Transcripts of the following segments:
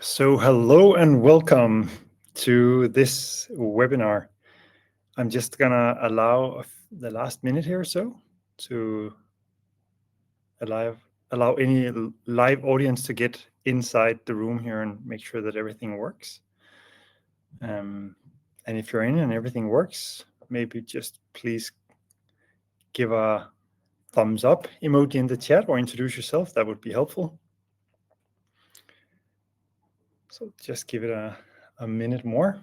So hello and welcome to this webinar. I'm just gonna allow the last minute here or so to allow any live audience to get inside the room here and make sure that everything works. And if you're in and everything works, maybe just please give a thumbs up emoji in the chat or introduce yourself. That would be helpful. So just give it a minute more.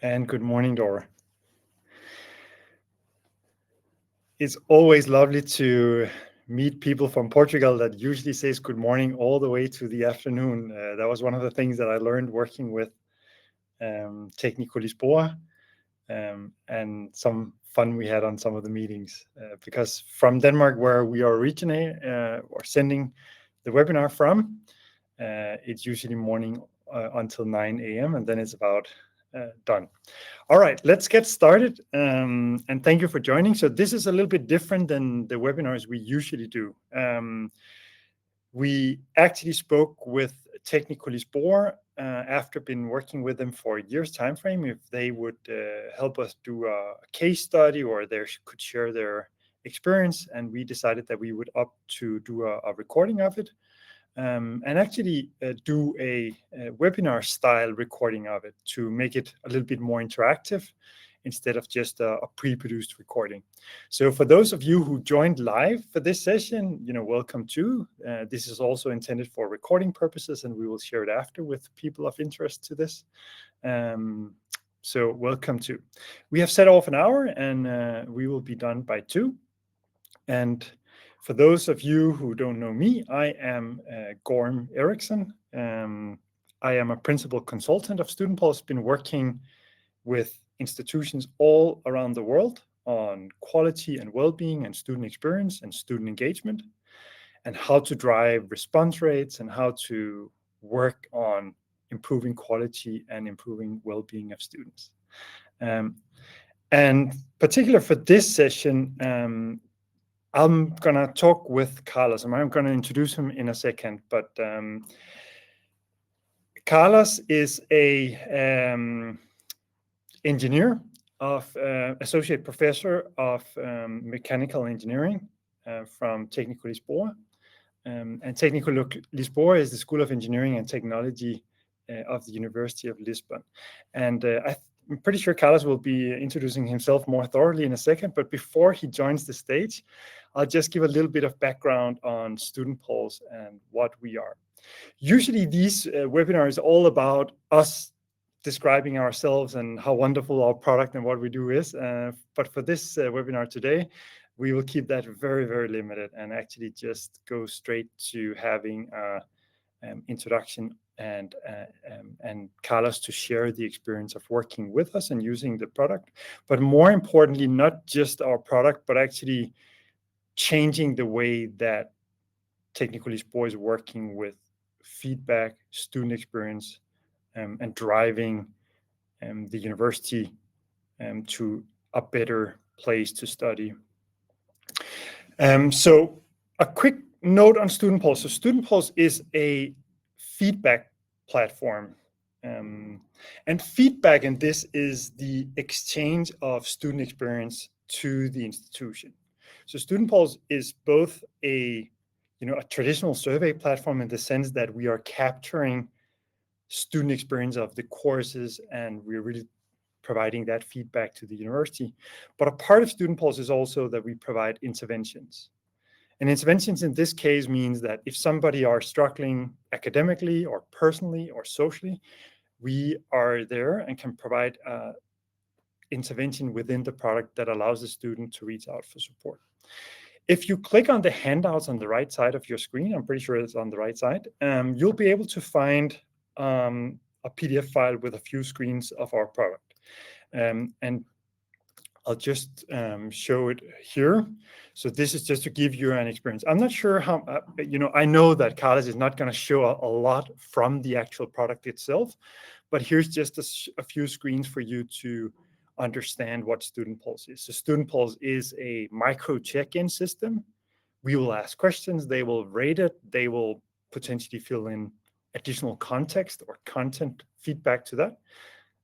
And good morning, Dora. It's always lovely to meet people from Portugal that usually says good morning all the way to the afternoon. That was one of the things that I learned working with Técnico Lisboa, and some fun we had on some of the meetings. Because from Denmark, where we are originating or sending the webinar from, it's usually morning until 9 a.m. and then it's about done. All right, let's get started. And thank you for joining. So this is a little bit different than the webinars we usually do. We actually spoke with Técnico Lisboa after been working with them for a year's time frame if they would help us do a case study or they could share their experience, and we decided that we would opt to do a recording of it. And actually do a webinar style recording of it to make it a little bit more interactive instead of just a pre-produced recording. So for those of you who joined live for this session, welcome too. This is also intended for recording purposes, and we will share it after with people of interest to this. So welcome too. We have set off an hour and we will be done by 2. And for those of you who don't know me, I am Gorm Eriksen. I am a principal consultant of StudentPulse, been working with institutions all around the world on quality and well-being and student experience and student engagement, and how to drive response rates and how to work on improving quality and improving well-being of students. And particular for this session, I'm going to talk with Carlos, and I'm going to introduce him in a second. But Carlos is a engineer, associate professor of mechanical engineering from Técnico Lisboa. And Técnico Lisboa is the School of Engineering and Technology of the University of Lisbon. And I'm pretty sure Carlos will be introducing himself more thoroughly in a second, but before he joins the stage, I'll just give a little bit of background on StudentPulse and what we are. Usually these webinars are all about us describing ourselves and how wonderful our product and what we do is. But for this webinar today, we will keep that very, very limited and actually just go straight to having an introduction and Carlos to share the experience of working with us and using the product, but more importantly, not just our product, but actually changing the way that Técnico Lisboa is working with feedback, student experience, and driving the university to a better place to study. So a quick note on StudentPulse. So StudentPulse is a feedback platform. And feedback in this is the exchange of student experience to the institution. So StudentPulse is both a traditional survey platform in the sense that we are capturing student experience of the courses and we're really providing that feedback to the university. But a part of StudentPulse is also that we provide interventions. And interventions in this case means that if somebody are struggling academically or personally or socially, we are there and can provide intervention within the product that allows the student to reach out for support. If you click on the handouts on the right side of your screen, I'm pretty sure it's on the right side, you'll be able to find a PDF file with a few screens of our product. And I'll just show it here. So this is just to give you an experience. I'm not sure how, I know that Carlos is not going to show a lot from the actual product itself, but here's just a few screens for you to understand what StudentPulse is. So StudentPulse is a micro check-in system. We will ask questions, they will rate it, they will potentially fill in additional context or content feedback to that.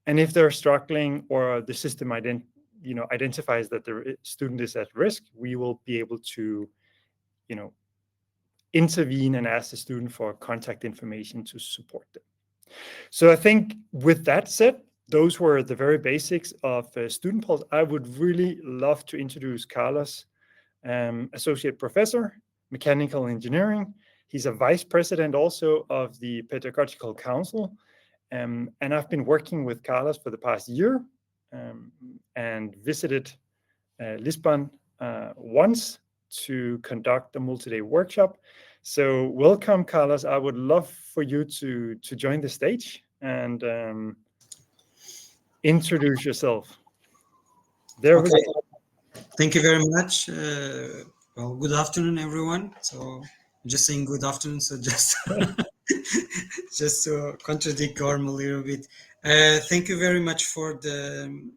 And if they're struggling or the system identifies that the student is at risk, we will be able to intervene and ask the student for contact information to support them. So I think with that said, those were the very basics of StudentPulse. I would really love to introduce Carlos, Associate Professor, Mechanical Engineering. He's a Vice President also of the Pedagogical Council. And I've been working with Carlos for the past year and visited Lisbon once to conduct a multi-day workshop. So welcome, Carlos. I would love for you to join the stage and introduce yourself. There we go. Thank you very much. Well, good afternoon, everyone. So I'm just saying good afternoon, so just just to contradict Gorm a little bit. Thank you very much for the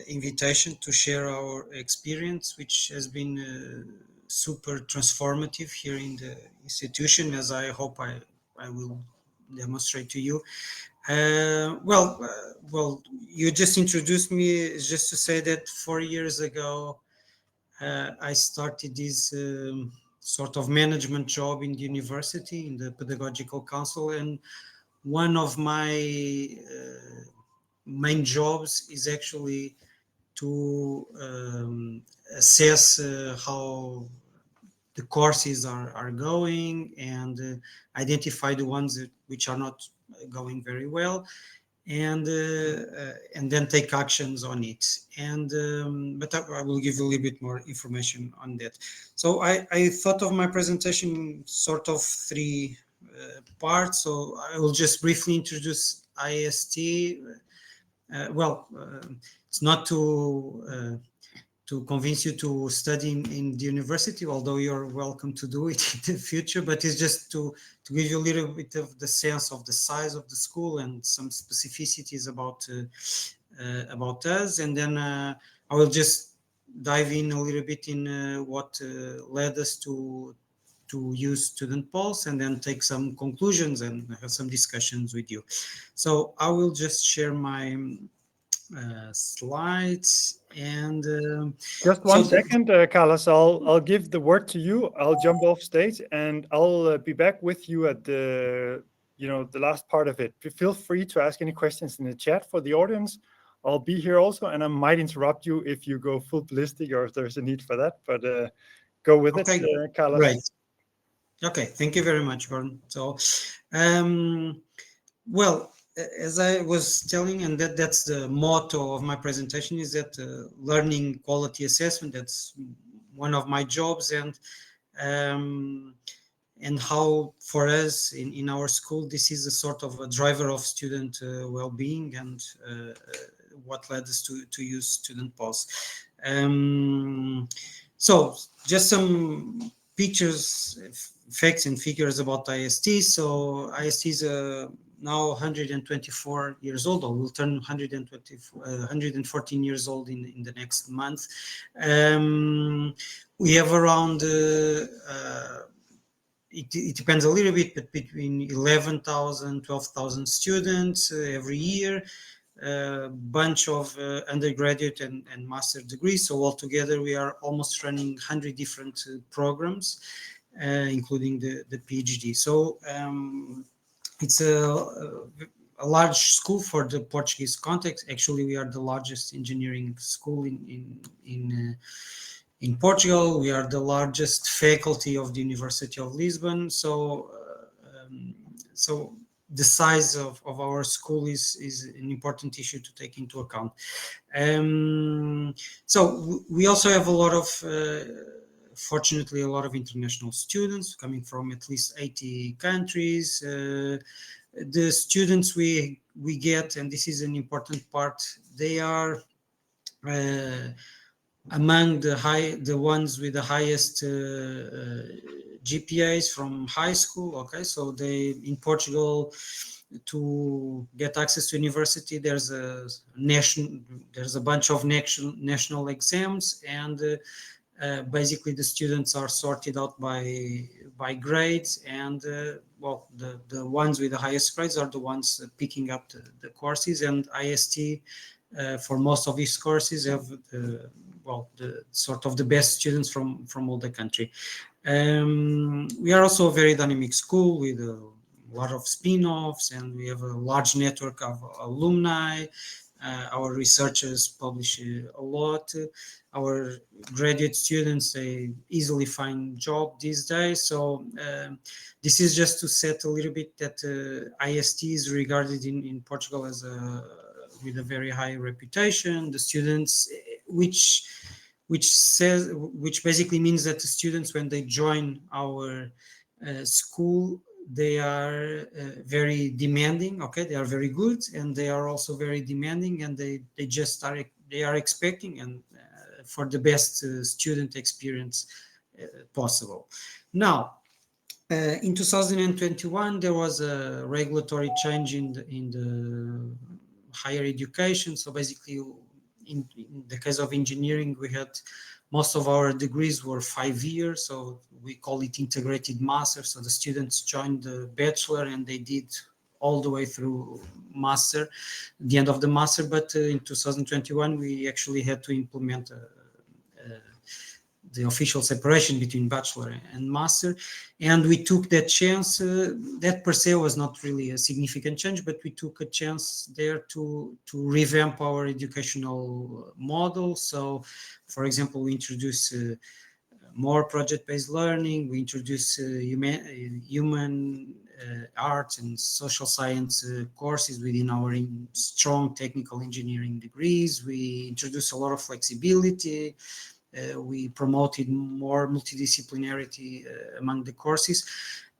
invitation to share our experience, which has been super transformative here in the institution, as I hope I will demonstrate to you. Well, you just introduced me just to say that 4 years ago, I started this sort of management job in the university, in the Pedagogical Council, and one of my main jobs is actually to assess how the courses are going and identify the ones which are not going very well, and then take actions on it. And but I will give a little bit more information on that. So I thought of my presentation sort of 3 parts. So I will just briefly introduce IST. It's not to convince you to study in the university, although you're welcome to do it in the future, but it's just to give you a little bit of the sense of the size of the school and some specificities about us. And then I will just dive in a little bit in what led us to use StudentPulse, and then take some conclusions and have some discussions with you. So I will just share my slides, and just one second, Carlos. I'll give the word to you. I'll jump off stage and I'll be back with you at the last part of it. Feel free to ask any questions in the chat for the audience. I'll be here also, and I might interrupt you if you go full ballistic or if there's a need for that, but go with it, Carlos. Right. Okay, thank you very much, Gorm. So well, as I was telling, and that's the motto of my presentation, is that learning quality assessment, that's one of my jobs, and how for us in our school, this is a sort of a driver of student well-being, and what led us to use StudentPulse. So just some pictures, facts and figures about IST. So IST is now 124 years old, or will turn 114 years old in the next month. We have around, it depends a little bit, but between 11,000, 12,000 students every year, a bunch of undergraduate and master degrees. So altogether, we are almost running 100 different programs, including the PhD. So it's a large school for the Portuguese context. Actually, we are the largest engineering school in Portugal. We are the largest faculty of the University of Lisbon. So the size of our school is an important issue to take into account. So we also have a lot of, fortunately, a lot of international students coming from at least 80 countries. The students we get, and this is an important part, they are among the ones with the highest GPAs from high school. Okay, so in Portugal, to get access to university, there's a bunch of national exams, and basically the students are sorted out by grades, and well, the ones with the highest grades are the ones picking up the courses, and IST for most of these courses have the sort of the best students from all the country. We are also a very dynamic school with a lot of spin-offs, and we have a large network of alumni. Our researchers publish a lot. Our graduate students, they easily find job these days. So this is just to set a little bit that IST is regarded in Portugal as with a very high reputation. The students, which basically means that the students, when they join our school, they are very demanding. Okay, they are very good, and they are also very demanding, and they are expecting and for the best student experience possible. Now, in 2021, there was a regulatory change in the higher education. So basically, in the case of engineering, we had most of our degrees were 5 years, so we call it integrated master. So the students joined the bachelor and they did all the way through master, the end of the master. But in 2021, we actually had to implement the official separation between bachelor and master, and we took that chance. That per se was not really a significant change, but we took a chance there to revamp our educational model. So, for example, we introduced more project-based learning. We introduced human arts and social science courses within our strong technical engineering degrees. We introduced a lot of flexibility. We promoted more multidisciplinarity among the courses,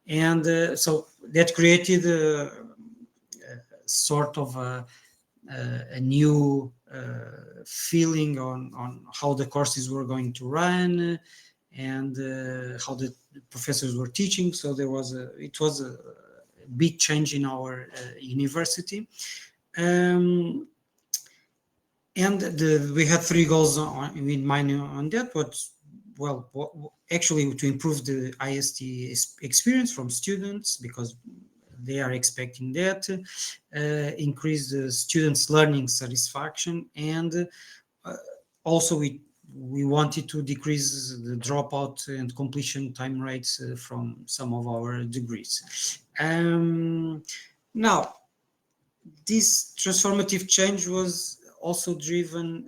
and so that created a sort of a new feeling on how the courses were going to run, and how the professors were teaching. So it was a big change in our university. And we had 3 goals in mind on that. Actually, to improve the IST experience from students, because they are expecting that, increase the students' learning satisfaction, and also we wanted to decrease the dropout and completion time rates from some of our degrees. Now, this transformative change was also driven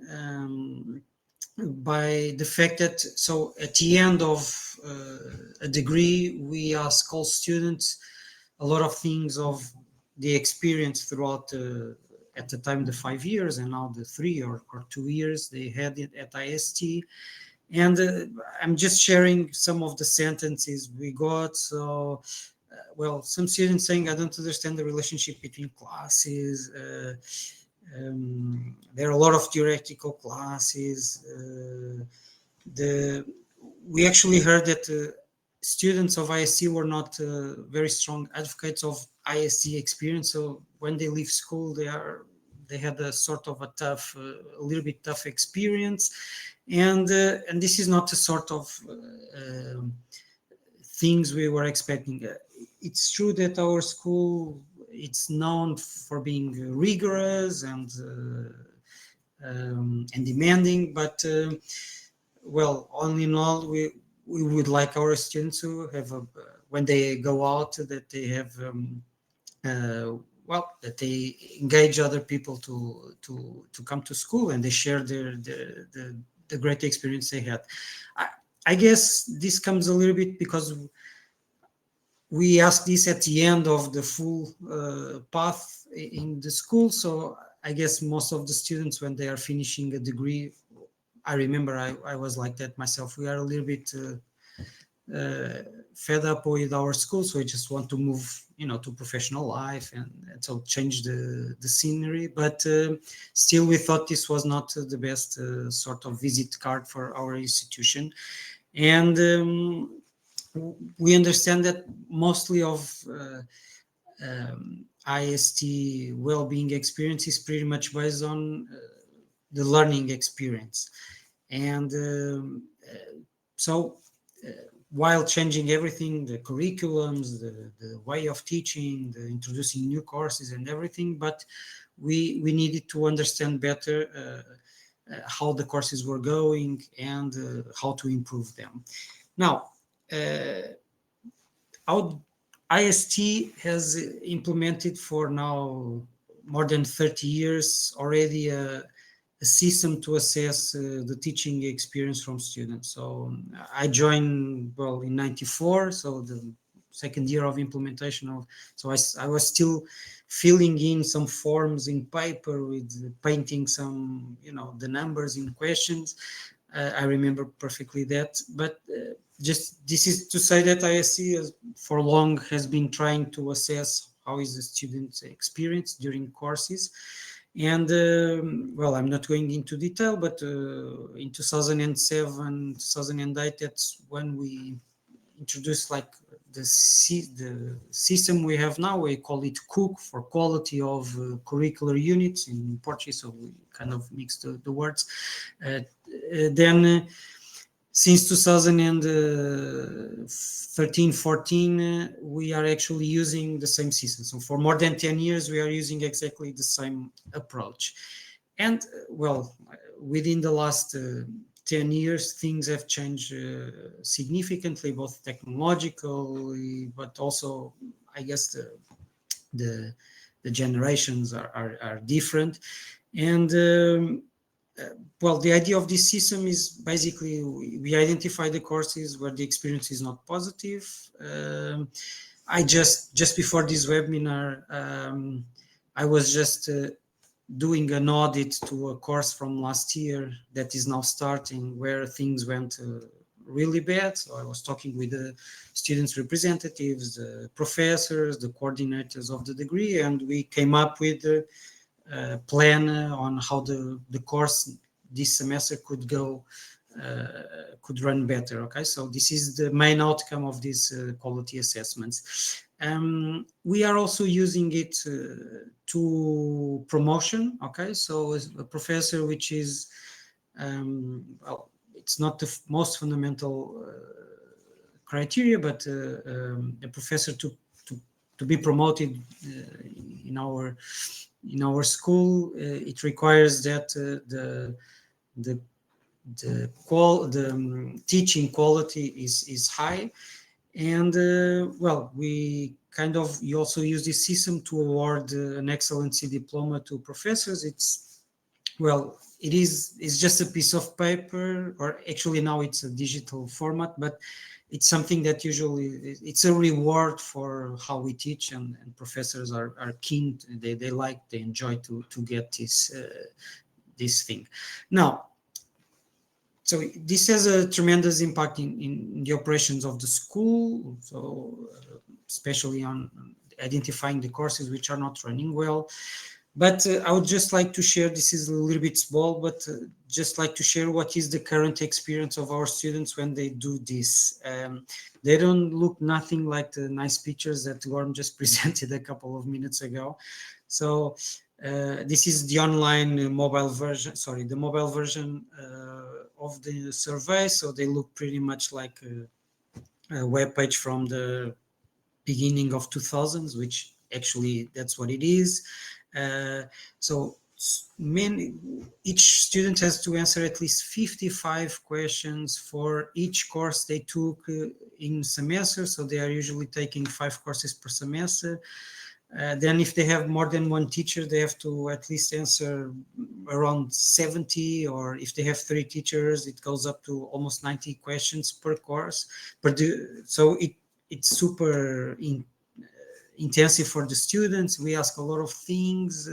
by the fact that, so at the end of a degree, we ask all students a lot of things of the experience throughout at the time the 5 years, and now the 3 or 2 years they had it at IST. And I'm just sharing some of the sentences we got. So some students saying, I don't understand the relationship between classes. There are a lot of theoretical classes. We actually heard that students of IST were not very strong advocates of IST experience. So when they leave school, they had a sort of a little bit tough experience, and this is not the sort of things we were expecting. It's true that our school, it's known for being rigorous and demanding, but all in all, we would like our students to have when they go out, that they have that they engage other people to come to school, and they share the great experience they had. I guess this comes a little bit because we ask this at the end of the full path in the school. So I guess most of the students, when they are finishing a degree, I remember I was like that myself. We are a little bit fed up with our school, so we just want to move, to professional life, and so change the scenery. But still, we thought this was not the best sort of visit card for our institution, and we understand that mostly of IST well-being experience is pretty much based on the learning experience. And so while changing everything, the curriculums, the way of teaching, the introducing new courses and everything, but we needed to understand better how the courses were going and how to improve them. Now, how IST has implemented for now more than 30 years already a system to assess the teaching experience from students. So I joined, well, in 94, so the second year of implementation of, so I was still filling in some forms in paper with painting some, the numbers in questions. I remember perfectly that, but just this is to say that ISC for long has been trying to assess how is the student's experience during courses. And well, I'm not going into detail, but in 2007, 2008, that's when we introduced like the system we have now. We call it COOC, for quality of curricular units in Portuguese, so we kind of mixed the words. Then since 2013-14, we are actually using the same system. So for more than 10 years, we are using exactly the same approach. And well, within the last 10 years, things have changed significantly, both technologically, but also, I guess, the generations are different. And well, the idea of this system is basically we identify the courses where the experience is not positive. I just before this webinar, I was just doing an audit to a course from last year that is now starting, where things went really bad. So I was talking with the students' representatives, the professors, the coordinators of the degree, and we came up with plan on how the course this semester could go, could run better. Okay, so this is the main outcome of these quality assessments. We are also using it to promotion. Okay, so as a professor, which is well, it's not the most fundamental criteria, but a professor to be promoted in our school, it requires that the teaching quality is high, and well, you also use this system to award an excellency diploma to professors. It's just a piece of paper, or actually now it's a digital format, but it's something that usually it's a reward for how we teach, and professors are keen. They enjoy to get this thing. Now, so this has a tremendous impact in the operations of the school. So especially on identifying the courses which are not running well. But I would just like to share, this is a little bit small, but just like to share what is the current experience of our students when they do this. They don't look nothing like the nice pictures that Gorm just presented a couple of minutes ago. So this is the online mobile version, the mobile version of the survey. So they look pretty much like a web page from the beginning of 2000s, which actually that's what it is. So each student has to answer at least 55 questions for each course they took in semester. So they are usually taking 5 courses per semester. Then if they have more than one teacher, they have to at least answer around 70, or if they have 3 teachers, it goes up to almost 90 questions per course. So it's super intensive for the students. We ask a lot of things,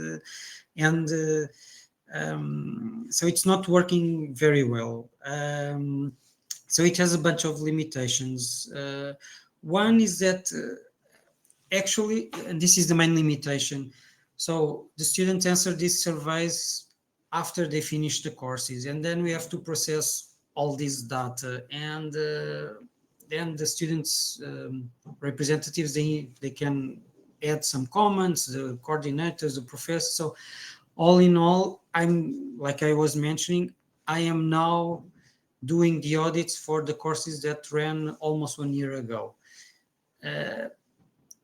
and so it's not working very well. So it has a bunch of limitations. One is that actually, and this is the main limitation, so the students answer these surveys after they finish the courses, and then we have to process all this data, and then the students representatives, they can add some comments, the coordinators, the professors. So all in all, I'm, like I was mentioning, I am now doing the audits for the courses that ran almost 1 year ago.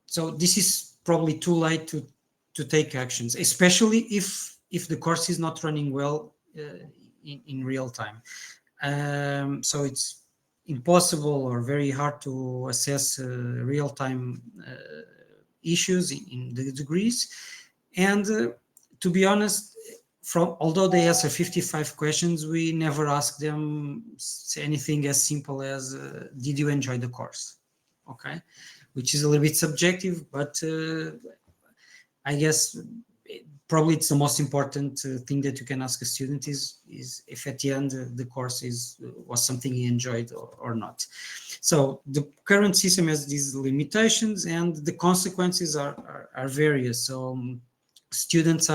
So this is probably too late to take actions, especially if the course is not running well in real time. So it's impossible or very hard to assess real-time issues in the degrees. And to be honest, although they answer 55 questions, we never ask them anything as simple as, did you enjoy the course? Okay, which is a little bit subjective, but I guess probably it's the most important thing that you can ask a student is if at the end the course was something he enjoyed or not. So the current system has these limitations, and the consequences are various. So students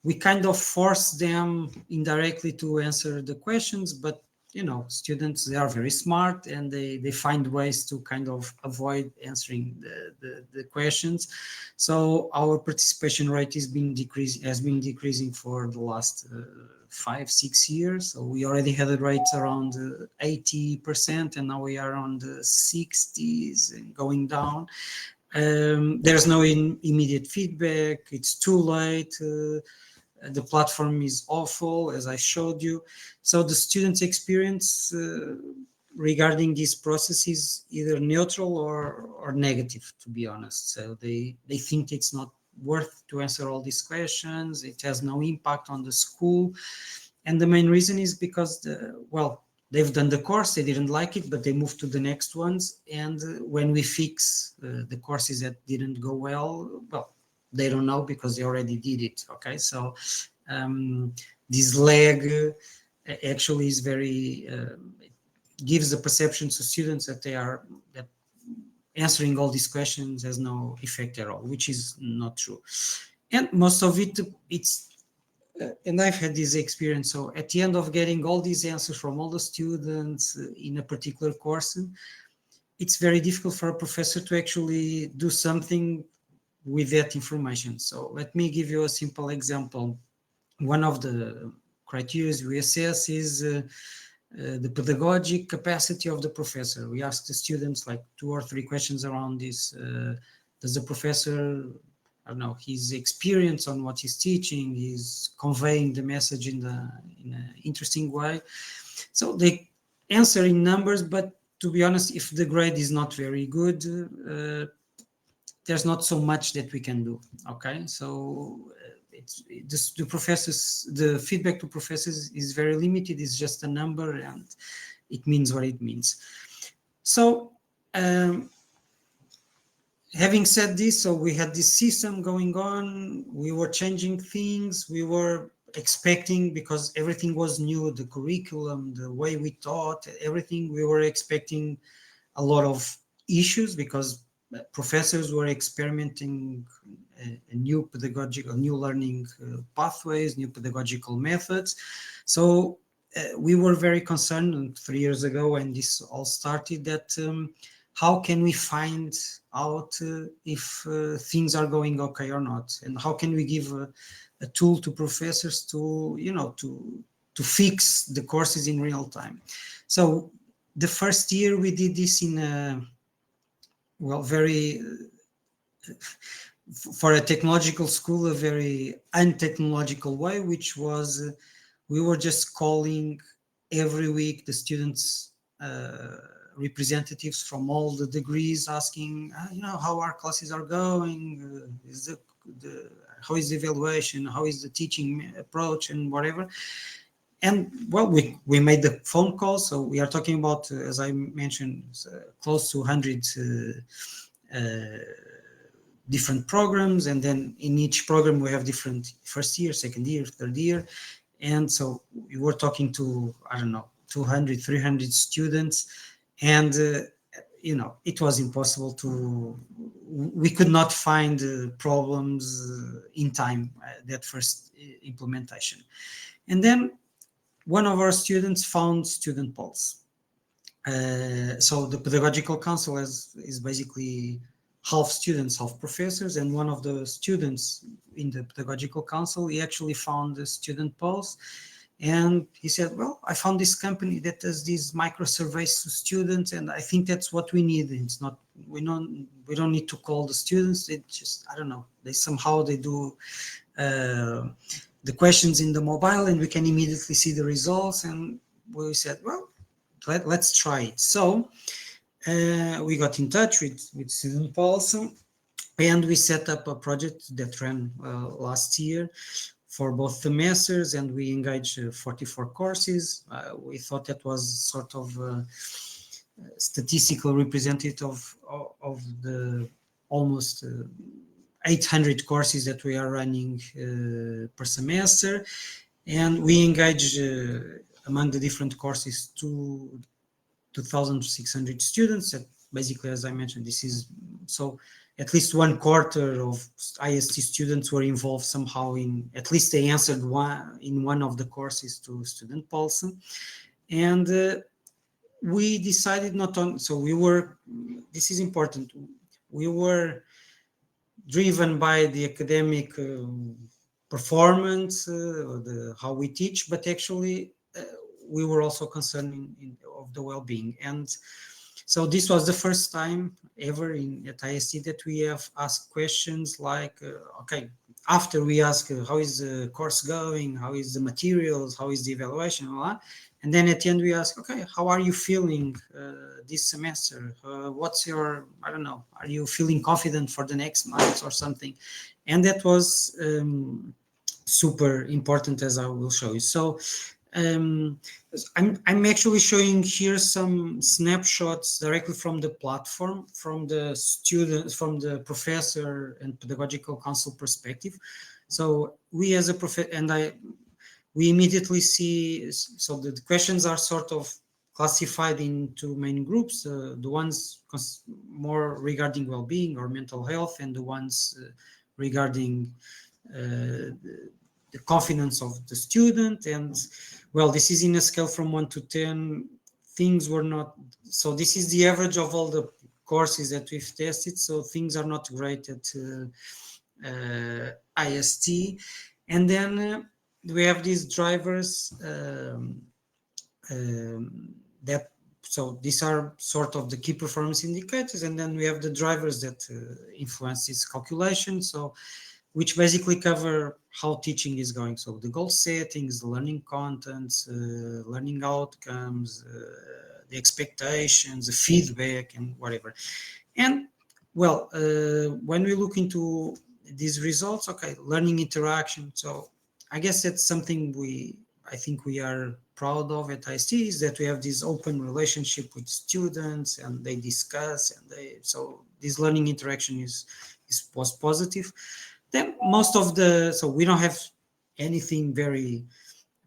we kind of force them indirectly to answer the questions, but students, they are very smart, and they find ways to kind of avoid answering the questions. So our participation rate has been decreasing for the last 5-6 years. So we already had a rate around 80%, and now we are on the 60s and going down. There's no immediate feedback. It's too late. The platform is awful, as I showed you. So the students' experience regarding this process is either neutral or negative, to be honest. So they think it's not worth to answer all these questions. It has no impact on the school. And the main reason is because, they've done the course, they didn't like it, but they moved to the next ones. And when we fix the courses that didn't go well, they don't know because they already did it. Okay, so this lag actually is very gives the perception to students that that answering all these questions has no effect at all, which is not true. And most of it's and I've had this experience. So at the end of getting all these answers from all the students in a particular course, it's very difficult for a professor to actually do something with that information. So let me give you a simple example. One of the criteria we assess is the pedagogic capacity of the professor. We ask the students like 2 or 3 questions around this. Does the professor, I don't know, his experience on what he's teaching, he's conveying the message in an interesting way? So they answer in numbers, but to be honest, if the grade is not very good, there's not so much that we can do. Okay, so the feedback to professors is very limited. It's just a number, and it means what it means. So having said this, so we had this system going on. We were changing things. We were expecting, because everything was new, the curriculum, the way we taught, everything, we were expecting a lot of issues because professors were experimenting new learning pathways, new pedagogical methods. So we were very concerned 3 years ago when this all started that how can we find out if things are going okay or not, and how can we give a tool to professors to fix the courses in real time. So the first year we did this in a very for a technological school, a very untechnological way, which was we were just calling every week the students representatives from all the degrees, asking how our classes are going, how is the evaluation, how is the teaching approach, and whatever. And we made the phone call. So we are talking about, as I mentioned, close to 100 different programs, and then in each program we have different first year, second year, third year. And so we were talking to 200, 300 students, and it was impossible we could not find problems in time, that first implementation. And then one of our students found StudentPulse. So the Pedagogical Council is basically half students, half professors, and one of the students in the Pedagogical Council, he actually found the StudentPulse, and he said, well, I found this company that does these micro surveys to students, and I think that's what we need. It's not, we don't need to call the students. It just, I don't know, they do the questions in the mobile, and we can immediately see the results. And we said, well, let's try it. So we got in touch with StudentPulse, and we set up a project that ran last year for both semesters, and we engaged 44 courses. We thought that was sort of statistical representative of the almost 800 courses that we are running per semester. And we engage among the different courses 2,600 students. That basically, as I mentioned, this is so at least 1/4 of IST students were involved somehow in, at least they answered one of the courses to StudentPulse. And we decided not on, so we were, this is important, we were driven by the academic performance, how we teach, but actually we were also concerned of the well-being. And so this was the first time ever at IST that we have asked questions like, okay, after we ask how is the course going, how is the materials, how is the evaluation, and then at the end we ask, okay, how are you feeling this semester? What's your, I don't know, are you feeling confident for the next month or something? And that was super important, as I will show you. So I'm actually showing here some snapshots directly from the platform, from the students, from the professor and pedagogical council perspective. So we as a professor, and we immediately see, so the questions are sort of classified into main groups, the ones more regarding well-being or mental health, and the ones regarding the confidence of the student. And well, this is in a scale from 1 to 10. Things were not, so this is the average of all the courses that we've tested, so things are not great at IST. And then we have these drivers that, so these are sort of the key performance indicators, and then we have the drivers that influence this calculation, so which basically cover how teaching is going. So the goal settings, the learning contents, learning outcomes, the expectations, the feedback, and whatever. And well, when we look into these results, okay, learning interaction. So I guess that's something I think we are proud of at IST, is that we have this open relationship with students, and they discuss, and so this learning interaction was positive. Then most of so we don't have anything very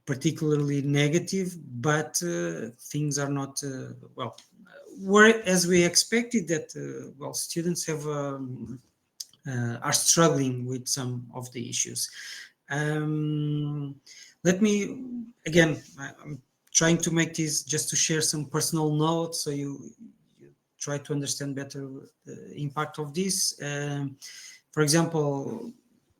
particularly negative, but things are not, well, were as we expected, that, well, students have, are struggling with some of the issues. Let me, again, I'm trying to make this just to share some personal notes, so you try to understand better the impact of this. For example,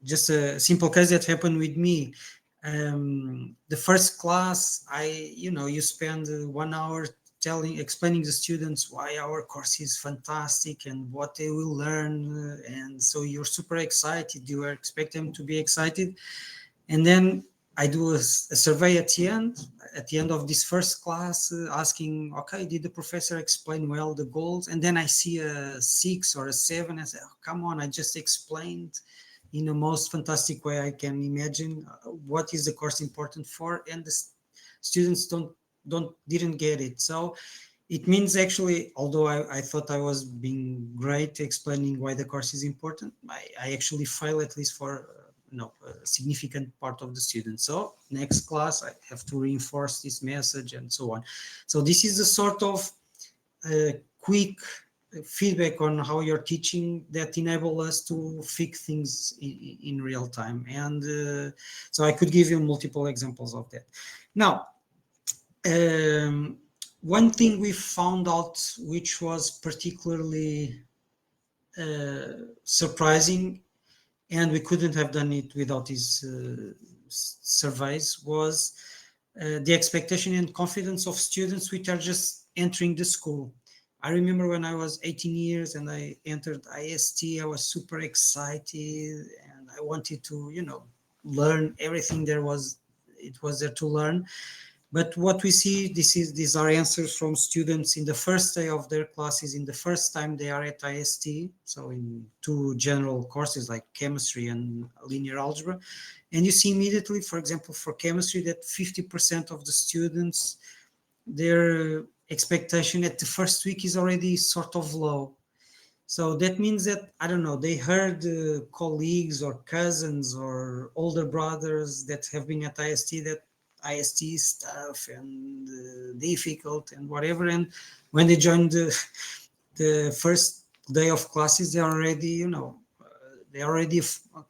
just a simple case that happened with me. The first class, you spend 1 hour explaining to students why our course is fantastic and what they will learn, and so you're super excited. You expect them to be excited, and then I do a survey at the end of this first class, asking, okay, did the professor explain well the goals? And then I see a 6 or a 7. I say, oh, come on, I just explained in the most fantastic way I can imagine what is the course important for, and the students didn't get it. So it means, actually, although I thought I was being great explaining why the course is important, I actually fail, at least for a significant part of the students. So next class I have to reinforce this message, and so on. So this is a sort of quick feedback on how you're teaching that enable us to fix things in real time. And so I could give you multiple examples of that. Now, one thing we found out, which was particularly surprising, and we couldn't have done it without these surveys, was the expectation and confidence of students which are just entering the school. I remember when I was 18 years and I entered IST, I was super excited and I wanted to, learn everything there was there to learn. But what we see, these are answers from students in the first day of their classes, in the first time they are at IST, so in 2 general courses like chemistry and linear algebra. And you see immediately, for example, for chemistry, that 50% of the students, their expectation at the first week is already sort of low. So that means that, I don't know, they heard colleagues or cousins or older brothers that have been at IST that IST is tough and difficult and whatever. And when they join the first day of classes, they're already, they're already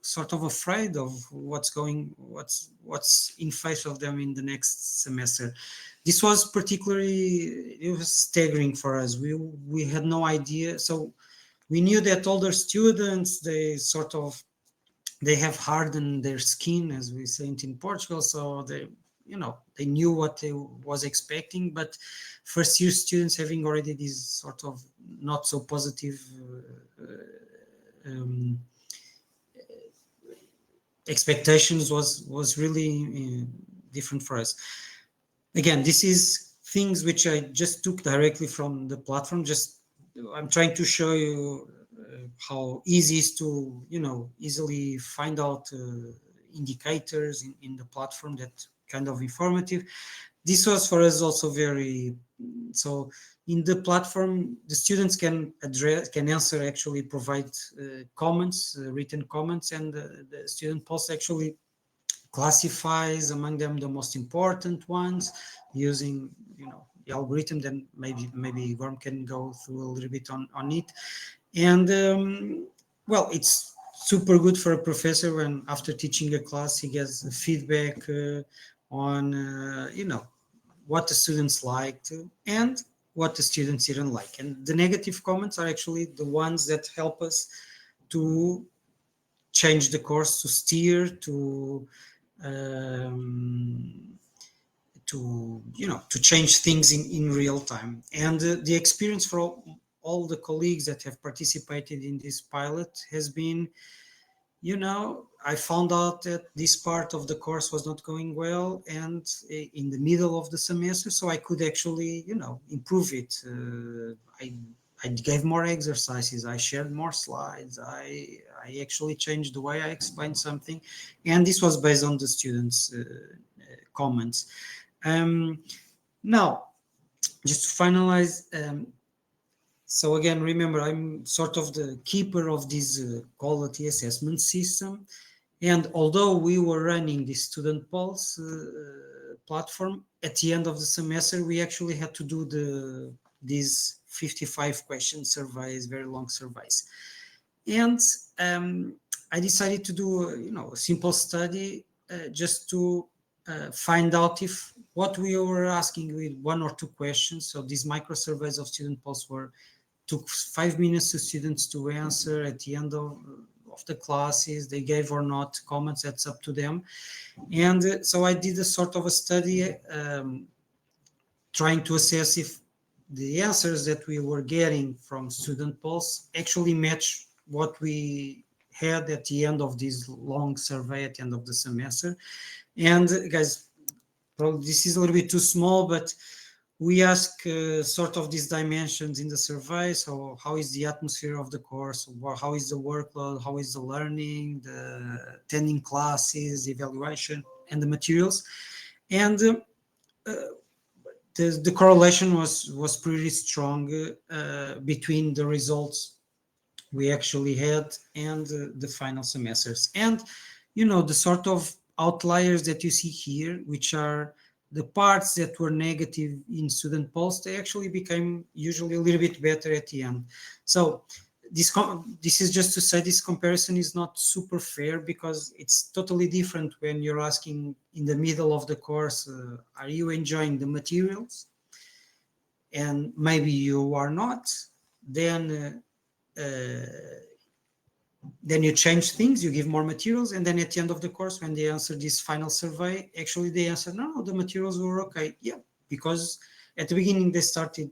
sort of afraid of what's in face of them in the next semester. This was it was staggering for us. We had no idea. So we knew that older students, they have hardened their skin, as we say in Portugal. So they knew what they was expecting, but first year students having already these sort of not so positive expectations was really different for us. Again, this is things which I just took directly from the platform. I'm trying to show you how easy it is to easily find out indicators in the platform that kind of informative. This was for us also very so. In the platform, the students can answer, actually provide comments, written comments, and the StudentPulse actually classifies among them the most important ones using the algorithm. Then maybe Gorm can go through a little bit on it. And well, it's super good for a professor when after teaching a class he gets feedback on what the students liked and what the students didn't like. And the negative comments are actually the ones that help us to change the course, to steer, to change things in real time. And the experience for all the colleagues that have participated in this pilot has been, I found out that this part of the course was not going well, and in the middle of the semester, so I could actually, improve it. I gave more exercises, I shared more slides, I actually changed the way I explained something, and this was based on the students' comments. Now, just to finalize, so again, remember, I'm sort of the keeper of this quality assessment system. And although we were running the StudentPulse platform, at the end of the semester, we actually had to do these 55 question surveys, very long surveys. And I decided to do a simple study just to find out if what we were asking with 1 or 2 questions. So these micro surveys of StudentPulse took 5 minutes to students to answer at the end of the classes. They gave or not comments, that's up to them. And so I did a sort of a study trying to assess if the answers that we were getting from StudentPulse actually match what we had at the end of this long survey at the end of the semester. And guys, probably this is a little bit too small, but we ask sort of these dimensions in the survey. So how is the atmosphere of the course? How is the workload? How is the learning, the attending classes, the evaluation, and the materials? And the correlation was pretty strong between the results we actually had and the final semesters. And, the sort of outliers that you see here, which are the parts that were negative in StudentPulse, they actually became usually a little bit better at the end. So this is just to say this comparison is not super fair, because it's totally different when you're asking in the middle of the course, are you enjoying the materials? And maybe you are not. Then then you change things, you give more materials, and then at the end of the course, when they answer this final survey, actually they answer, no, the materials were okay. Yeah, because at the beginning they started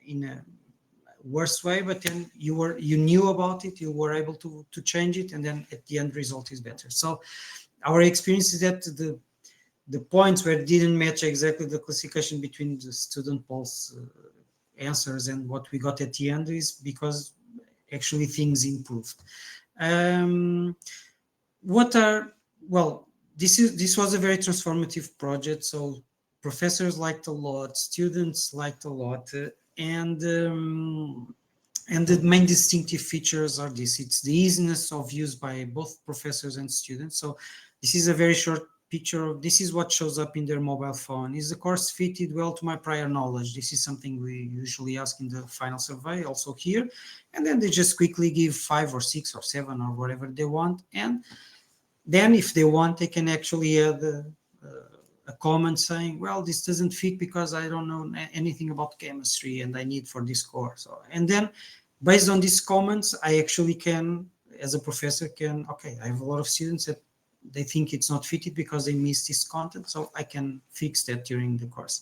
in a worse way, but then you knew about it, you were able to change it, and then at the end result is better. So our experience is that the points where it didn't match exactly the classification between the StudentPulse answers and what we got at the end is because actually things improved. This was a very transformative project, so professors liked a lot, students liked a lot, and the main distinctive features are this: it's the easiness of use by both professors and students. So this is a very short picture of this is what shows up in their mobile phone. Is the course fitted well to my prior knowledge? This is something we usually ask in the final survey, also here. And then they just quickly give 5 or 6 or 7 or whatever they want. And then if they want, they can actually add a comment saying, well, this doesn't fit because I don't know anything about chemistry and I need for this course. And then based on these comments, I actually can, as a professor, I have a lot of students that they think it's not fitted because they missed this content, so I can fix that during the course.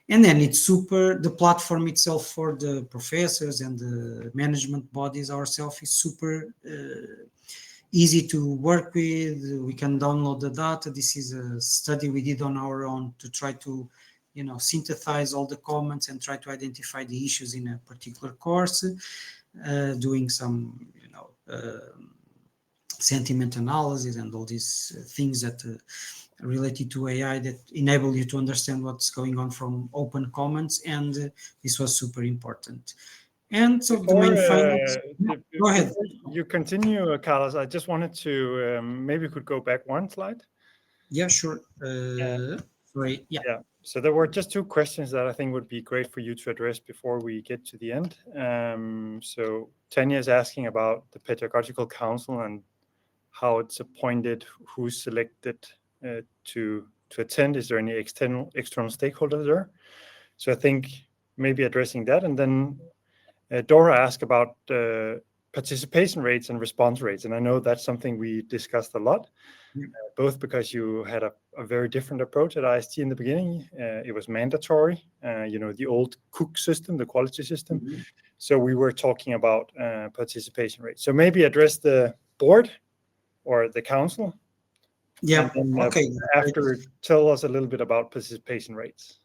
And then the platform itself for the professors and the management bodies ourselves is super easy to work with. We can download the data. This is a study we did on our own to try to synthesize all the comments and try to identify the issues in a particular course, doing some sentiment analysis and all these things that related to AI that enable you to understand what's going on from open comments, and this was super important. And so the main findings. Go ahead. Before you continue, Carlos, I just wanted to maybe you could go back one slide. Yeah, sure. Sorry. Yeah. So there were just 2 questions that I think would be great for you to address before we get to the end. So Tanya is asking about the Pedagogical Council and how it's appointed, who's selected to attend. Is there any external stakeholders there? So I think maybe addressing that, and then Dora asked about participation rates and response rates, and I know that's something we discussed a lot, both because you had a very different approach at IST in the beginning. It was mandatory, the old Cook system, the quality system. Mm-hmm. So we were talking about participation rates. So maybe address the board or the council. Yeah. And then, okay. After, tell us a little bit about participation rates.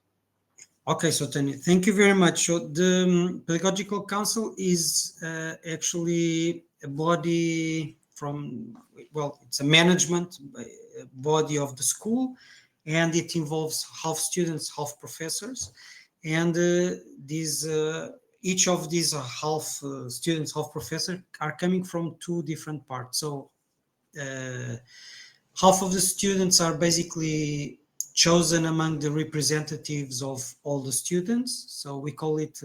Okay, so thank you very much. So the Pedagogical Council is actually a body it's a management body of the school, and it involves half students, half professors, and each of these half students, half professor are coming from 2 different parts. So half of the students are basically chosen among the representatives of all the students. So we call it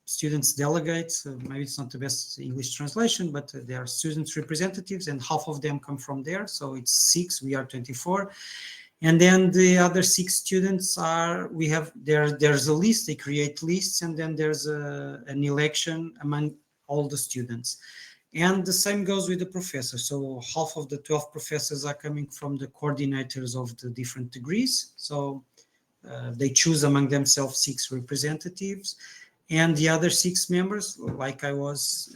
students delegates. Maybe it's not the best English translation, but they are students representatives, and half of them come from there. So it's 6, we are 24. And then the other 6 students there's a list, they create lists, and then there's an election among all the students. And the same goes with the professors. So half of the 12 professors are coming from the coordinators of the different degrees. So they choose among themselves 6 representatives. And the other 6 members, like I was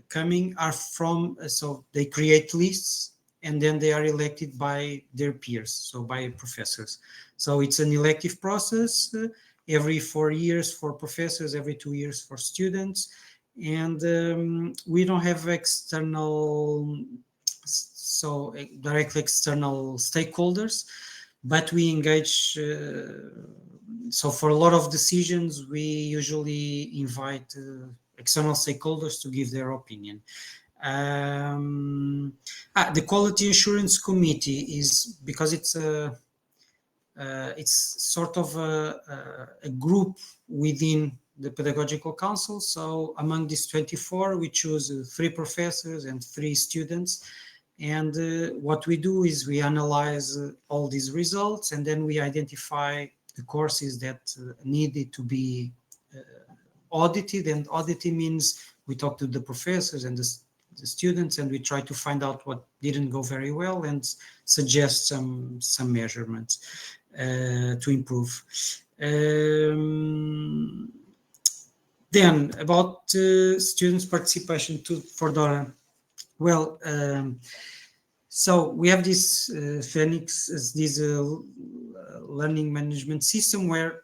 coming, are so they create lists, and then they are elected by their peers, so by professors. So it's an elective process, every 4 years for professors, every 2 years for students. And we don't have direct external stakeholders, but we engage. So for a lot of decisions, we usually invite external stakeholders to give their opinion. The Quality Assurance Committee is, because it's sort of a group within the Pedagogical Council. So among these 24, we choose 3 professors and 3 students. And what we do is we analyze all these results, and then we identify the courses that needed to be audited. And auditing means we talk to the professors and the students, and we try to find out what didn't go very well and suggest some measurements to improve. Then about students' participation for Dora. Well, so we have this Phoenix, this learning management system where,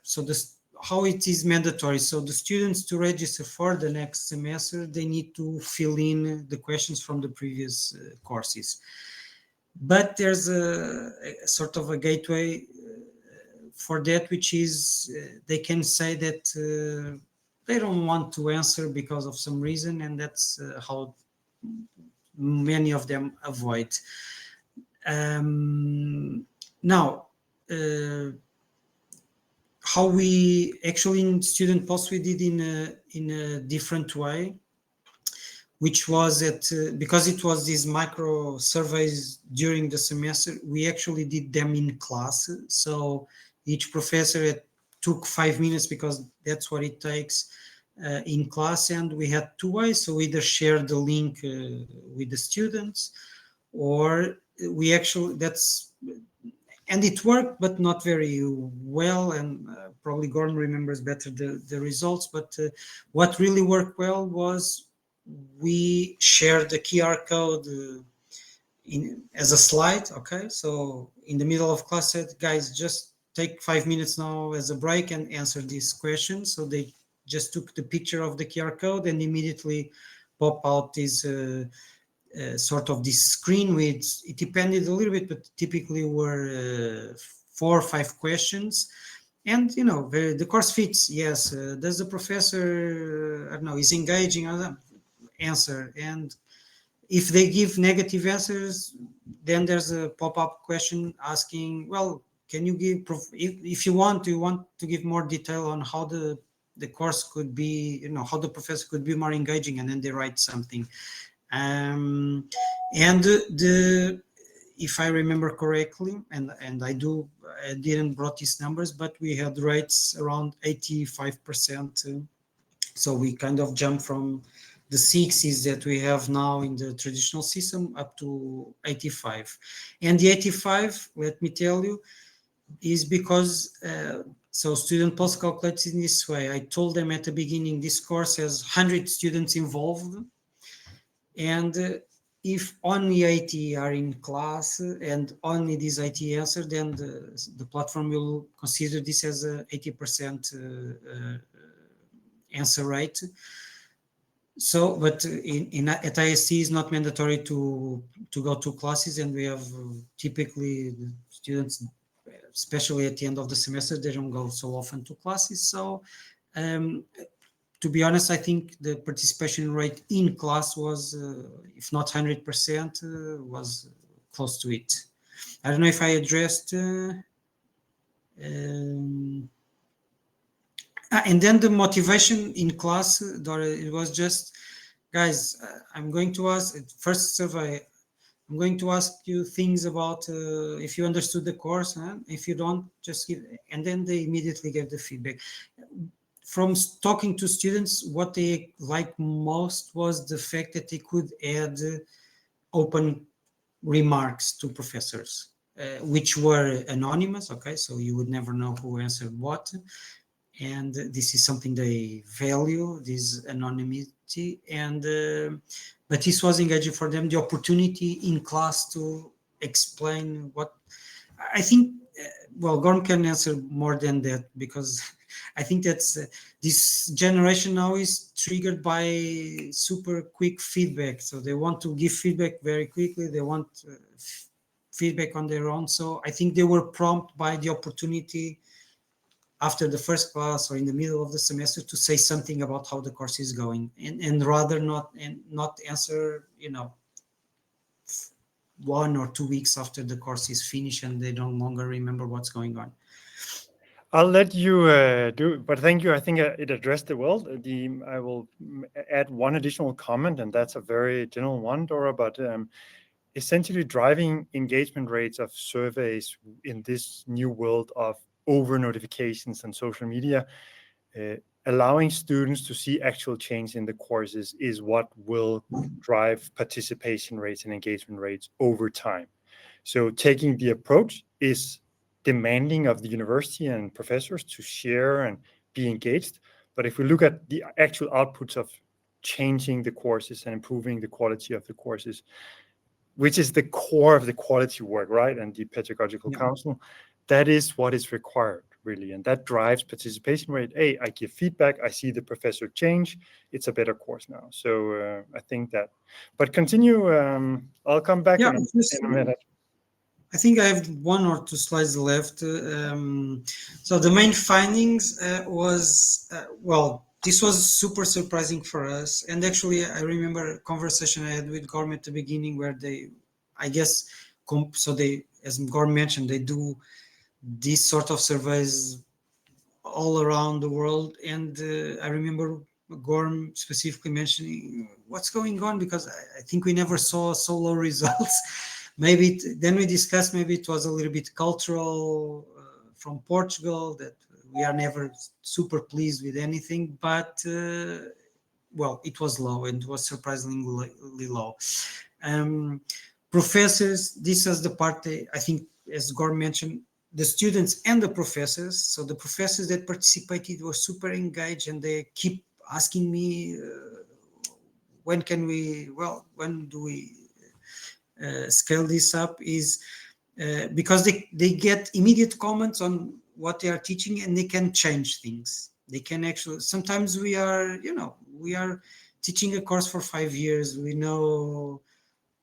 how it is mandatory. So the students, to register for the next semester, they need to fill in the questions from the previous courses. But there's a sort of a gateway for that, which is they can say that they don't want to answer because of some reason, and that's how many of them avoid. Now, how we actually in StudentPulse we did in a different way, which was because it was these micro surveys during the semester, we actually did them in class. So each professor took 5 minutes, because that's what it takes in class, and we had two ways. So either share the link with the students, or we actually, and it worked, but not very well, and probably Gorm remembers better the results. But what really worked well was we shared the QR code as a slide. Okay, so in the middle of class, said, guys, just take 5 minutes now as a break and answer this question. So they just took the picture of the QR code and immediately pop out this sort of this screen with, it depended a little bit, but typically were 4 or 5 questions. And, you know, the course fits, yes. Does the professor, I don't know, is engaging, answer. And if they give negative answers, then there's a pop-up question asking, well, can you give, if you want to give more detail on how the course could be, you know, how the professor could be more engaging, and then they write something. And if I remember correctly, and I didn't brought these numbers, but we had rates around 85%. So we kind of jumped from the 60s that we have now in the traditional system up to 85. And the 85, let me tell you, is because so StudentPulse calculates in this way. I told them at the beginning, this course has 100 students involved, and if only 80 are in class and only these 80 answer, then the platform will consider this as a 80% answer rate. So, but at IST is not mandatory to go to classes, and we have typically the students, especially at the end of the semester, they don't go so often to classes. So to be honest, I think the participation rate in class was, if not 100%, was close to it. I don't know if I addressed. And then the motivation in class, Dora, it was just, guys, I'm going to ask, first survey, I'm going to ask you things about if you understood the course, if you don't, just give, and then they immediately gave the feedback. From talking to students, what they liked most was the fact that they could add open remarks to professors, which were anonymous, okay, so you would never know who answered what. And this is something they value, this anonymity, and but this was engaging for them, the opportunity in class to explain what I think. Well, Gorm can answer more than that, because I think that's this generation now is triggered by super quick feedback. So they want to give feedback very quickly. They want feedback on their own. So I think they were prompted by the opportunity after the first class or in the middle of the semester to say something about how the course is going, and rather not answer, you know, 1 or 2 weeks after the course is finished and they no longer remember what's going on. I'll let you do, but thank you. I think it addressed it well. I will add one additional comment, and that's a very general one, Dora, but essentially driving engagement rates of surveys in this new world of over notifications and social media allowing students to see actual change in the courses is what will drive participation rates and engagement rates over time. So taking the approach is demanding of the university and professors to share and be engaged. But if we look at the actual outputs of changing the courses and improving the quality of the courses, which is the core of the quality work, right? And the Pedagogical Council, that is what is required, really. And that drives participation rate. Hey, I give feedback, I see the professor change, it's a better course now. So I think that, but continue, I'll come back in a minute. I think I have 1 or 2 slides left. So the main findings was, well, this was super surprising for us. And actually, I remember a conversation I had with Gorm at the beginning where they, I guess, so they, as Gorm mentioned, they do these sort of surveys all around the world. And I remember Gorm specifically mentioning what's going on, because I think we never saw so low results. Maybe then we discussed, maybe it was a little bit cultural from Portugal, that we are never super pleased with anything, but well, it was low, and it was surprisingly low. Professors, this is the part I think, as Gorm mentioned, the students and the professors. So the professors that participated were super engaged, and they keep asking me, when do we scale this up, is because they get immediate comments on what they are teaching, and they can change things. They can actually, sometimes we are teaching a course for 5 years. We know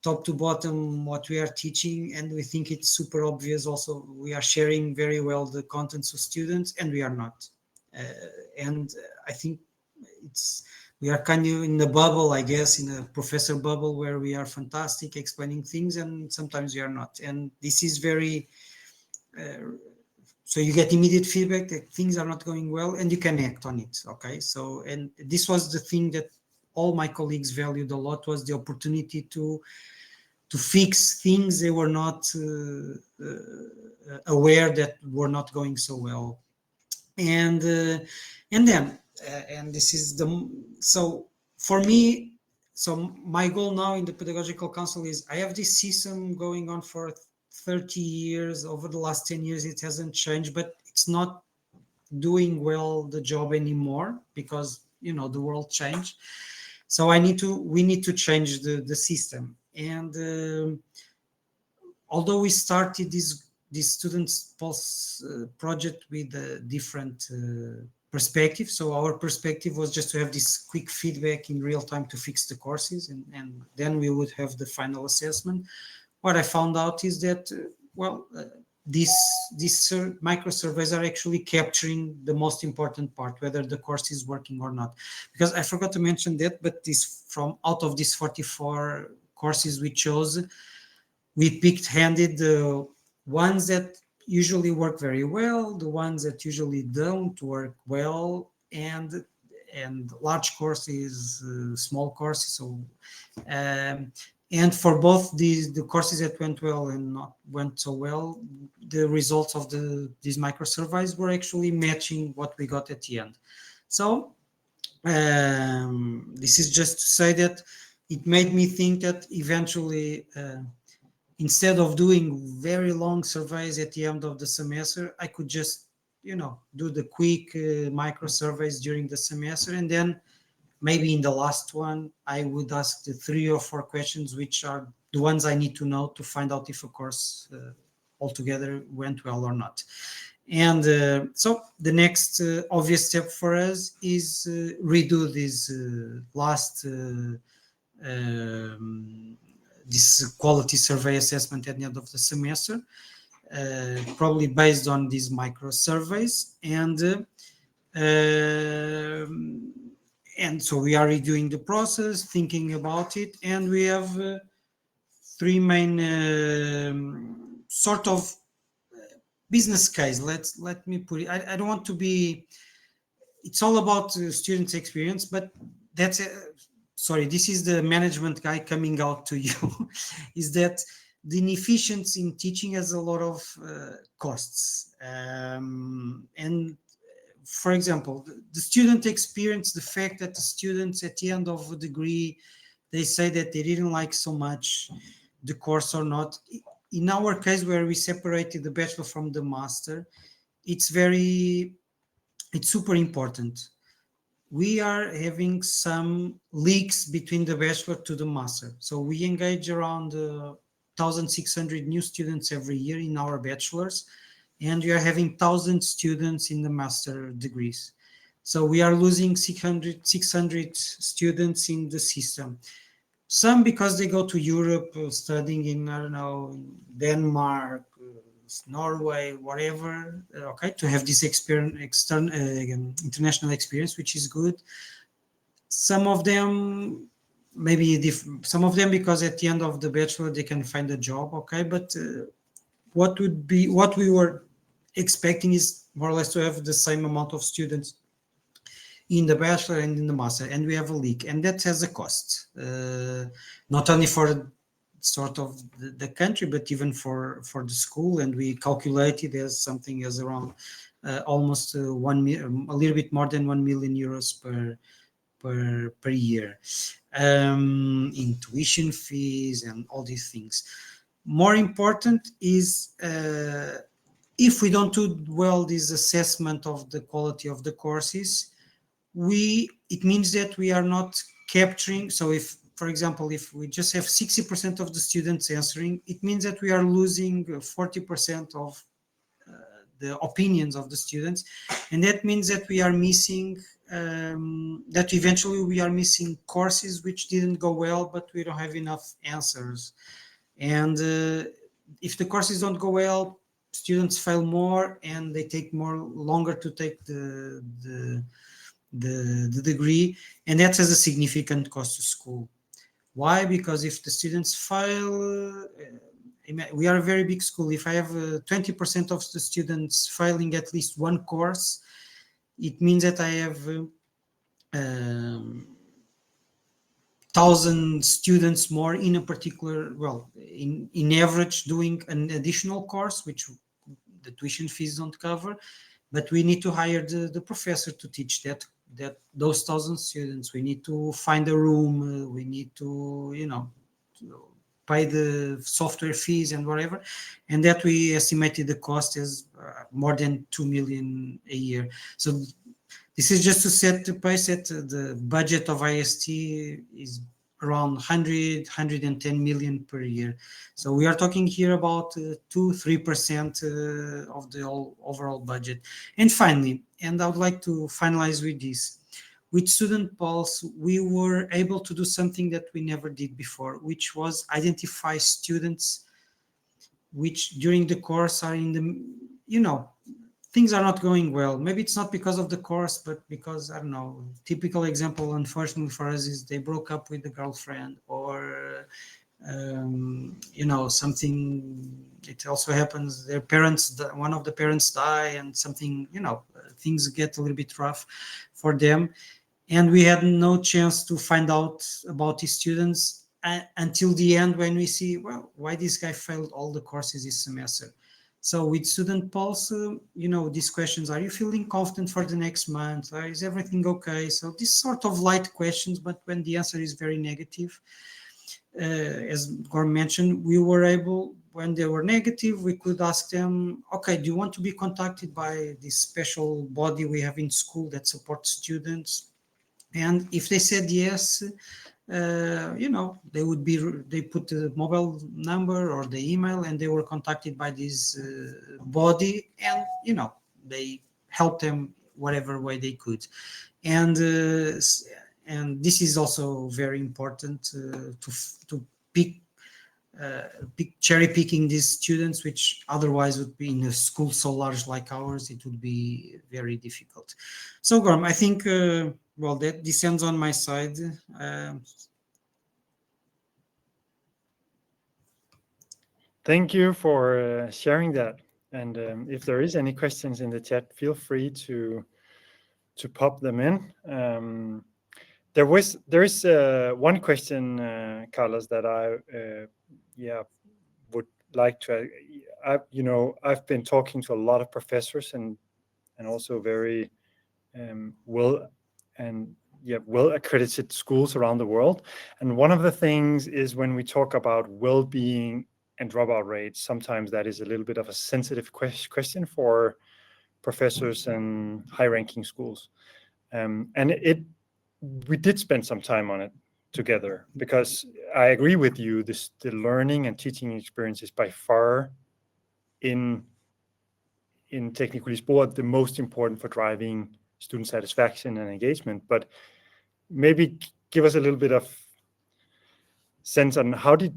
top to bottom what we are teaching, and we think it's super obvious. Also, we are sharing very well the contents with students, and we are not. And I think we are kind of in the bubble, I guess, in a professor bubble, where we are fantastic explaining things, and sometimes we are not. And this is very, so you get immediate feedback that things are not going well, and you can act on it. Okay. So, and this was the thing that all my colleagues valued a lot, was the opportunity to fix things they were not aware that were not going so well. And then, and this is so for me, so my goal now in the Pedagogical Council is, I have this system going on for 30 years. Over the last 10 years, it hasn't changed, but it's not doing well the job anymore, because, the world changed. So we need to change the system. And although we started this StudentPulse project with a different perspective, so our perspective was just to have this quick feedback in real time to fix the courses, and then we would have the final assessment. What I found out is that, these micro surveys are actually capturing the most important part, whether the course is working or not. Because I forgot to mention that, but out of these 44 courses we chose, we picked handed the ones that usually work very well, the ones that usually don't work well, and large courses, small courses. So and for both the courses that went well and not went so well, the results of these micro surveys were actually matching what we got at the end. So this is just to say that it made me think that eventually, instead of doing very long surveys at the end of the semester, I could just, do the quick micro surveys during the semester, and then maybe in the last one, I would ask the 3 or 4 questions, which are the ones I need to know to find out if a course altogether went well or not. And so the next obvious step for us is redo this last this quality survey assessment at the end of the semester, probably based on these micro surveys. And so we are redoing the process, thinking about it, and we have 3 main sort of business case. Let me put it. I don't want to be. It's all about students' experience, but that's sorry. This is the management guy coming out to you. Is that the inefficiency in teaching has a lot of costs, and for example, the student experience, the fact that the students at the end of a degree, they say that they didn't like so much the course or not. In our case, where we separated the bachelor from the master, it's super important. We are having some leaks between the bachelor to the master. So we engage around 1,600 new students every year in our bachelors, and we are having 1,000 students in the master degrees. So we are losing 600 students in the system. Some because they go to Europe studying in, I don't know, Denmark, Norway, whatever, okay, to have this experience, international experience, which is good. Some of them, some of them because at the end of the bachelor they can find a job, okay, but what we were expecting is more or less to have the same amount of students in the bachelor and in the master, and we have a leak, and that has a cost, not only for sort of the country, but even for the school. And we calculated as something as around almost a little bit more than 1 million euros per year, in tuition fees and all these things. More important is if we don't do well this assessment of the quality of the courses, it means that we are not capturing. So if, for example, if we just have 60% of the students answering, it means that we are losing 40% of the opinions of the students, and that means that we are missing that eventually we are missing courses which didn't go well, but we don't have enough answers. And if the courses don't go well, students fail more, and they take longer to take the degree, and that has a significant cost to school. Why? Because if the students fail, we are a very big school. If I have 20% of the students failing at least one course, it means that I have 1,000 students more in a particular, in average, doing an additional course, which the tuition fees don't cover, but we need to hire the professor to teach those 1,000 students. We need to find a room, we need to pay the software fees and whatever, and that we estimated the cost is more than 2 million a year. So this is just to set the pace that the budget of IST is around 110 million per year. So we are talking here about 2-3% of the overall budget. And finally, and I would like to finalize with this, with StudentPulse, we were able to do something that we never did before, which was identify students which during the course are in the, things are not going well. Maybe it's not because of the course, but because, I don't know, typical example, unfortunately for us, is they broke up with the girlfriend, or, something, it also happens, one of the parents die, and something, things get a little bit rough for them. And we had no chance to find out about these students until the end, when we see, well, why this guy failed all the courses this semester. So with StudentPulse, these questions: are you feeling confident for the next month? Is everything okay? So this sort of light questions, but when the answer is very negative, as Gorm mentioned, we were able, when they were negative, we could ask them, okay, do you want to be contacted by this special body we have in school that supports students? And if they said yes, they put the mobile number or the email, and they were contacted by this body, and they helped them whatever way they could. And this is also very important to pick cherry picking these students, which otherwise would be, in a school so large like ours, it would be very difficult. So Gorm, I think that descends on my side. Thank you for sharing that. And if there is any questions in the chat, feel free to pop them in. There is one question, Carlos, that I would like to. I've been talking to a lot of professors and also very well accredited schools around the world. And one of the things is when we talk about well-being and dropout rates, sometimes that is a little bit of a sensitive question for professors and high-ranking schools. And we did spend some time on it together, because I agree with you, the learning and teaching experience is by far in Técnico Lisboa the most important for driving student satisfaction and engagement. But maybe give us a little bit of sense on how did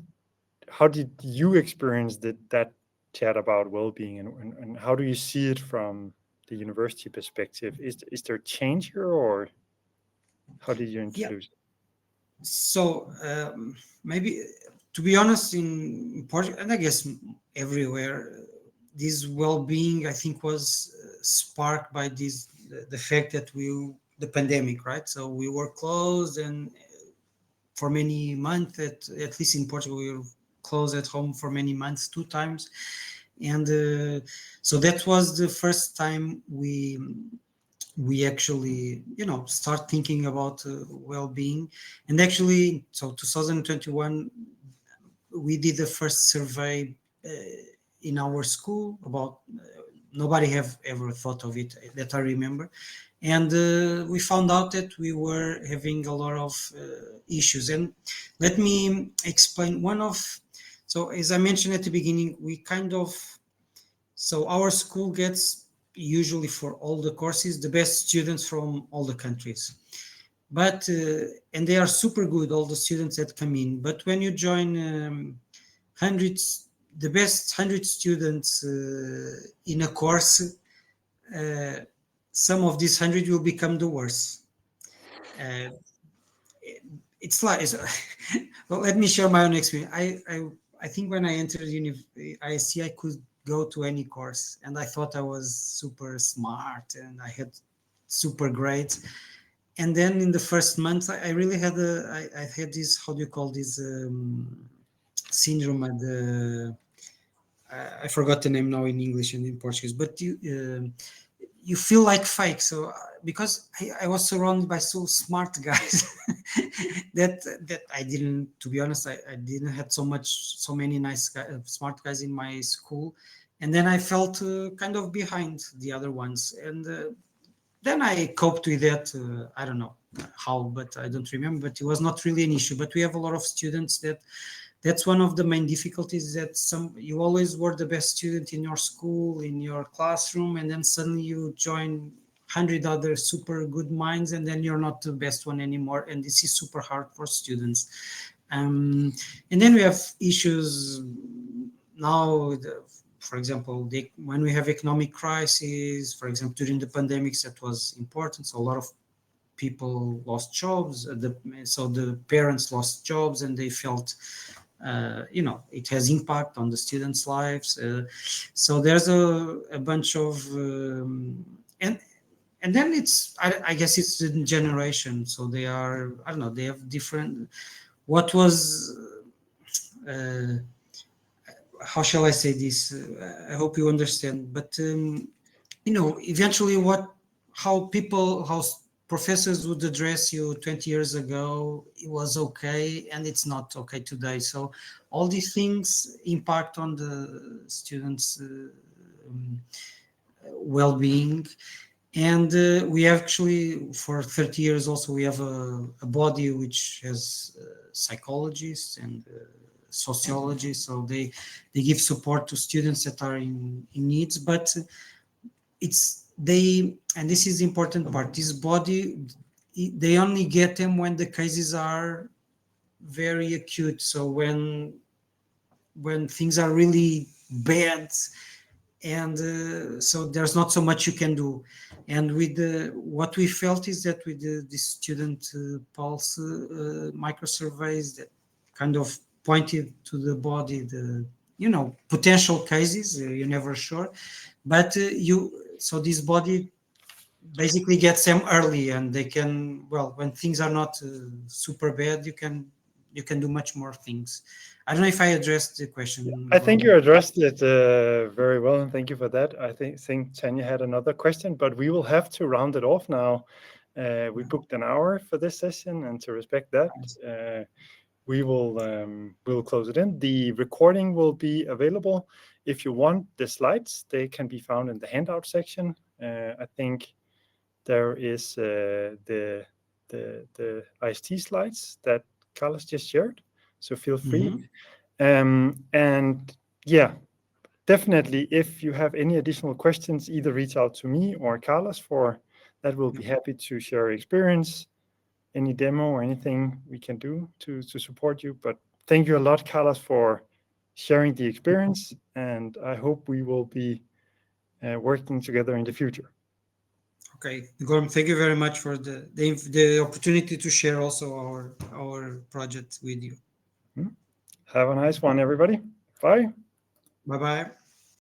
you experience that chat about well-being, and how do you see it from the university perspective? Is there change here, or how did you introduce it? So maybe, to be honest, in Portugal, and I guess everywhere, this well-being, I think, was sparked by the fact that the pandemic, right? So we were closed, and for many months, at least in Portugal, we were closed at home for many months, 2 times. And so that was the first time we actually, start thinking about well-being. And actually, so 2021, we did the first survey in our school about, nobody have ever thought of it that I remember. And we found out that we were having a lot of issues. And let me explain so as I mentioned at the beginning, so our school gets, usually for all the courses, the best students from all the countries. But, and they are super good, all the students that come in. But when you join the best 100 students in a course, some of these 100 will become the worst. It's like, well, let me share my own experience. I think when I entered ISC, I could go to any course, and I thought I was super smart and I had super grades. And then in the first month, I really had I had this, how do you call this, syndrome? I forgot the name now in English and in Portuguese, but you feel like fake. So because I was surrounded by so smart guys that I didn't, to be honest, I didn't have so many nice guys, smart guys in my school. And then I felt kind of behind the other ones. And then I coped with that. I don't know how, but I don't remember, but it was not really an issue. But we have a lot of students that's one of the main difficulties, that you always were the best student in your school, in your classroom, and then suddenly you join 100 other super good minds, and then you're not the best one anymore. And this is super hard for students. And then we have issues now, for example, when we have economic crises, for example, during the pandemics, that was important. So a lot of people lost jobs. So the parents lost jobs, and they felt, it has impact on the students' lives. So there's a bunch of, and then it's, I guess it's the generation. So they are, I don't know, they have different, what was, how shall I say this? I hope you understand. But, eventually how professors would address you 20 years ago, it was okay, and it's not okay today. So all these things impact on the students' well-being. And we actually, for 30 years also, we have a body which has psychologists and sociologists. So they give support to students that are in needs. But and this is the important part, this body, they only get them when the cases are very acute. So when things are really bad, and so there's not so much you can do. And with what we felt is that with the student pulse micro surveys that kind of pointed to the body, the potential cases, you're never sure, but so this body basically gets them early, and they can, well, when things are not super bad, you can you can do much more things. I don't know if I addressed the question. I think you addressed it very well, and thank you for that. I think Tanya had another question, but we will have to round it off now. We booked an hour for this session, and to respect that, we will close it in. The recording will be available. If you want the slides, they can be found in the handout section. I think there is the IST slides that Carlos just shared, so feel free. And yeah, definitely, if you have any additional questions, either reach out to me or Carlos for that. We'll be happy to share experience, any demo or anything we can do to support you. But thank you a lot, Carlos, for sharing the experience, and I hope we will be working together in the future. Okay, Gorm, thank you very much for the opportunity to share also our project with you. Have a nice one, everybody. Bye. Bye-bye.